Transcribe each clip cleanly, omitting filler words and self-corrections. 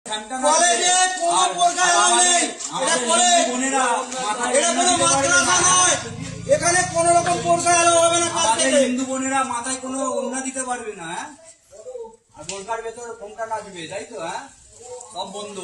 কলেজে কোনো প্রকার নেই, এটা কলেজ, এটা কোনো মাদ্রাসা নয়। এখানে কোন রকম প্রকার আলো হবে না। কাল থেকে হিন্দু বোনেরা মাথায় কোনো ওড়না দিতে পারবে না, হ্যাঁ? আর বোরকার ভেতরে ফোনটা নাচবে, তাই তো? হ্যাঁ, সব বন্ধ।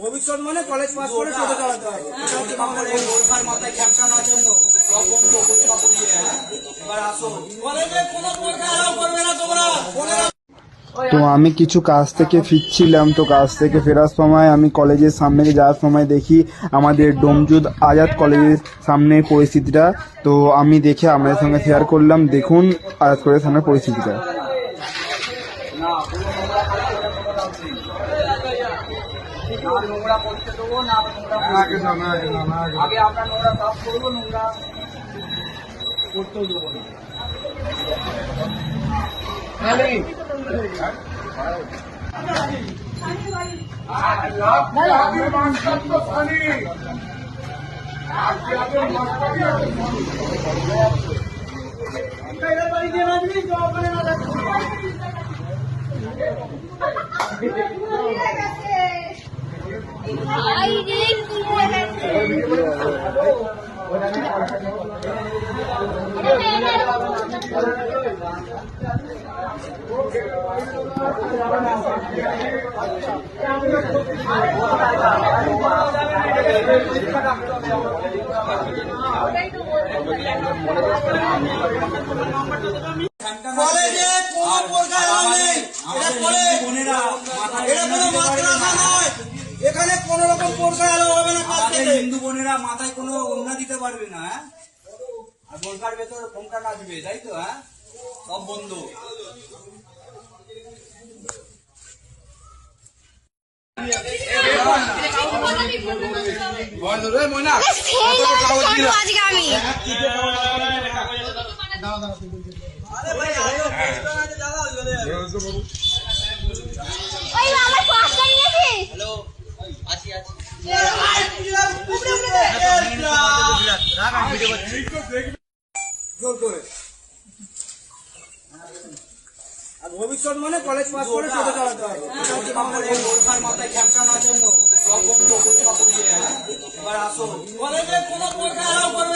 ভবিষ্যৎ মানে কলেজ পাস করে টোটো চালাতে হবে। মাথায় ক্যাপটা না জন্য সব বন্ধ। এবার আসো, কলেজে কোনো প্রকার আলো করবে না তোমরা। তো আমি কিছু কাজ থেকে ফিরছিলাম, তো কাজ থেকে ফেরার সময় আমি কলেজের সামনে যাওয়ার সময় দেখি আমাদের ডোমজুদ আজাদ কলেজের সামনে পরিস্থিতিটা। তো আমি দেখে আপনাদের সঙ্গে শেয়ার করলাম। দেখুন আজাদ কলেজের সামনে পরিস্থিতিটা। নোংরা করতে দেবো না, আগে আমরা নোংরা সাফ করবো, নোংরা করতেও দেবো না। কলেজে কোনো প্রকার আলো নেই, এটা কলেজ, এটা কোনো মাদ্রাসা নয়। এখানে কোন রকম প্রকার আলো হবে না। কাল থেকে হিন্দু বোনেরা মাথায় কোনো ওড়না দিতে পারবে না, হ্যাঁ? আর বোরকার ভেতরে ফোনটা নাচবে, তাই তো? হ্যাঁ, সব বন্ধ। ভবিষ্যৎ মানে কলেজ পাস করে টোটো চালাতে হবে। মাথায় ক্যাপটা না জন্য সব বন্ধ। এবার আসো, কলেজে কোনো প্রকার আলো করবে